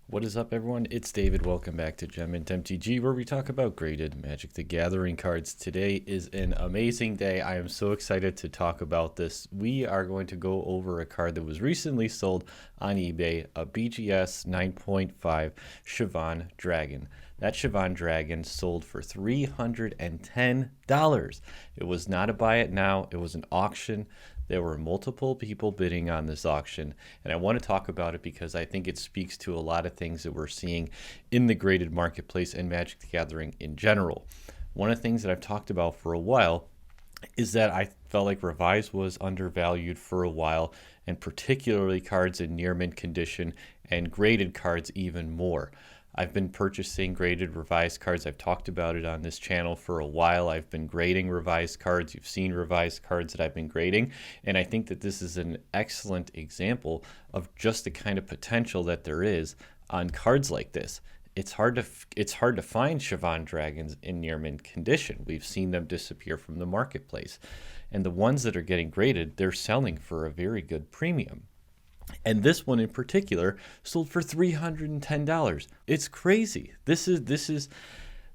What is up, everyone? It's David. Welcome back to Gem Mint MTG, where we talk about graded Magic the Gathering cards. Today is an amazing day. I am so excited to talk about this. We are going to go over a card that was recently sold on eBay, a BGS 9.5 Shivan Dragon. That Shivan Dragon sold for $310. It was not a buy it now, it was an auction. There were multiple people bidding on this auction, and I want to talk about it because I think it speaks to a lot of things that we're seeing in the graded marketplace and Magic the Gathering in general. One of the things that I've talked about for a while is that I felt like Revise was undervalued for a while, and particularly cards in near mint condition and graded cards even more. I've been purchasing graded revised cards. I've talked about it on this channel for a while. I've been grading revised cards. You've seen revised cards that I've been grading. And I think that this is an excellent example of just the kind of potential that there is on cards like this. It's hard to find Shivan Dragons in near mint condition. We've seen them disappear from the marketplace. And the ones that are getting graded, they're selling for a very good premium. And this one in particular sold for $310. It's crazy. This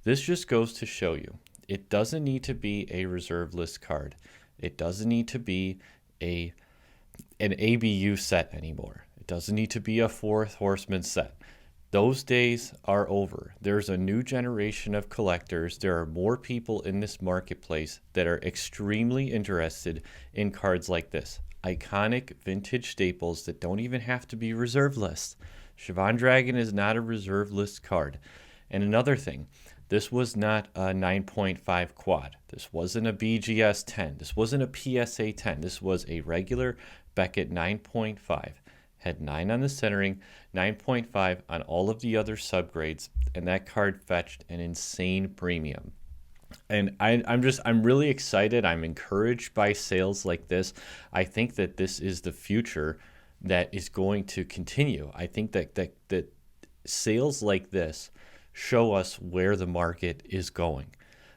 just goes to show you it doesn't need to be a reserve list card. It doesn't need to be an ABU set anymore. It doesn't need to be a Fourth Horseman set. Those days are over. There's a new generation of collectors. There are more people in this marketplace that are extremely interested in cards like this. Iconic vintage staples that don't even have to be reserve lists. Shivan Dragon is not a reserve list card. And another thing, this was not a 9.5 quad. This wasn't a BGS 10. This wasn't a PSA 10. This was a regular Beckett 9.5. Had 9 on the centering, 9.5 on all of the other subgrades, and that card fetched an insane premium. And I'm really excited. I'm encouraged by sales like this. I think that this is the future that is going to continue. I think that sales like this show us where the market is going.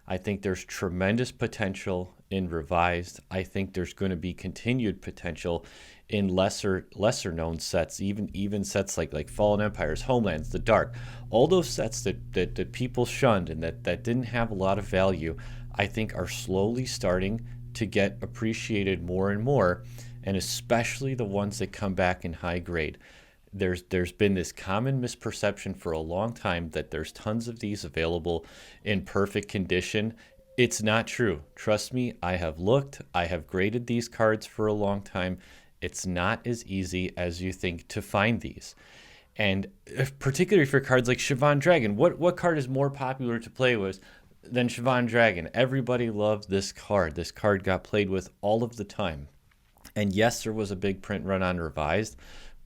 I think there's tremendous potential in revised. I think there's going to be continued potential in lesser known sets, even sets like Fallen Empires, Homelands, The Dark, all those sets that people shunned and that didn't have a lot of value, I think are slowly starting to get appreciated more and more, and especially the ones that come back in high grade. There's been this common misperception for a long time that there's tons of these available in perfect condition. It's not true. Trust me, I have looked. I have graded these cards for a long time. It's not as easy as you think to find these. And particularly for cards like Shivan Dragon, what card is more popular to play with than Shivan Dragon? Everybody loved this card. This card got played with all of the time. And yes, there was a big print run on revised,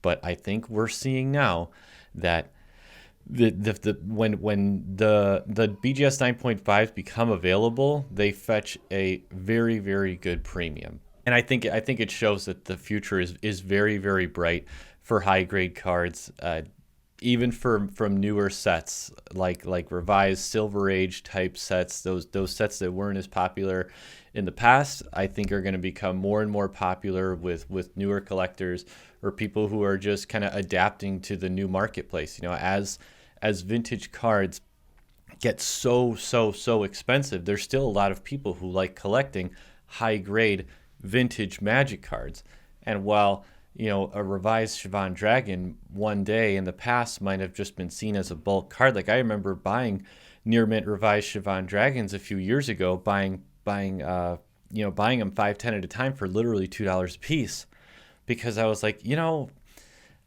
but I think we're seeing now that when the BGS 9.5s become available, they fetch a very, very good premium. And I think it shows that the future is very, very bright for high grade cards, even from newer sets like revised Silver Age type sets. Those sets that weren't as popular in the past, I think, are going to become more and more popular with newer collectors or people who are just kind of adapting to the new marketplace. You know, as vintage cards get so expensive, there's still a lot of people who like collecting high grade vintage Magic cards. And while, you know, a revised Shivan Dragon one day in the past might have just been seen as a bulk card, like I remember buying near mint revised Shivan Dragons a few years ago, buying them 5-10 at a time for literally $2 a piece, because I was like, you know,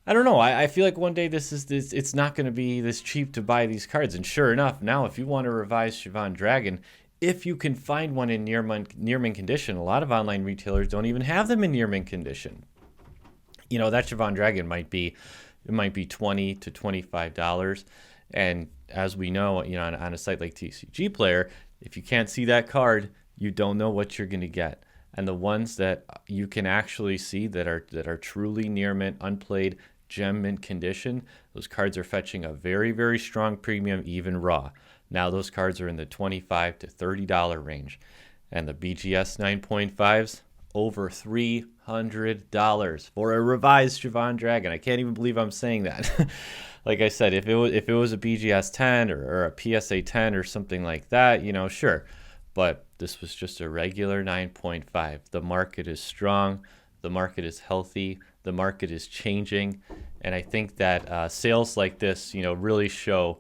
I don't know. I feel like one day it's not going to be this cheap to buy these cards. And sure enough, now if you want to revise Shivan Dragon, if you can find one in near mint condition, a lot of online retailers don't even have them in near mint condition. You know, that Shivan Dragon might be $20 to $25, and as we know, you know, on a site like TCG Player, if you can't see that card, you don't know what you're going to get. And the ones that you can actually see that are truly near mint, unplayed, gem mint condition, those cards are fetching a very, very strong premium, even raw. Now those cards are in the $25 to $30 range. And the BGS 9.5s, over $300 for a revised Shivan Dragon. I can't even believe I'm saying that. like I said, if it was a BGS 10 or a PSA 10 or something like that, sure. But this was just a regular 9.5. The market is strong. The market is healthy. The market is changing, and I think that sales like this, really show,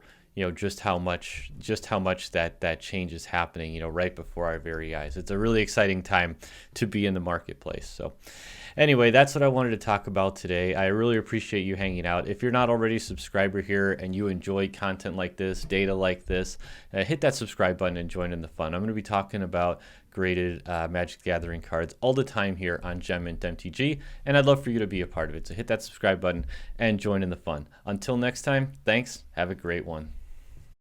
just how much that change is happening, right before our very eyes. It's a really exciting time to be in the marketplace. So anyway, that's what I wanted to talk about today. I really appreciate you hanging out. If you're not already a subscriber here and you enjoy content like this, data like this, hit that subscribe button and join in the fun. I'm going to be talking about graded Magic the Gathering cards all the time here on Gem Mint MTG, and I'd love for you to be a part of it. So hit that subscribe button and join in the fun. Until next time, thanks. Have a great one.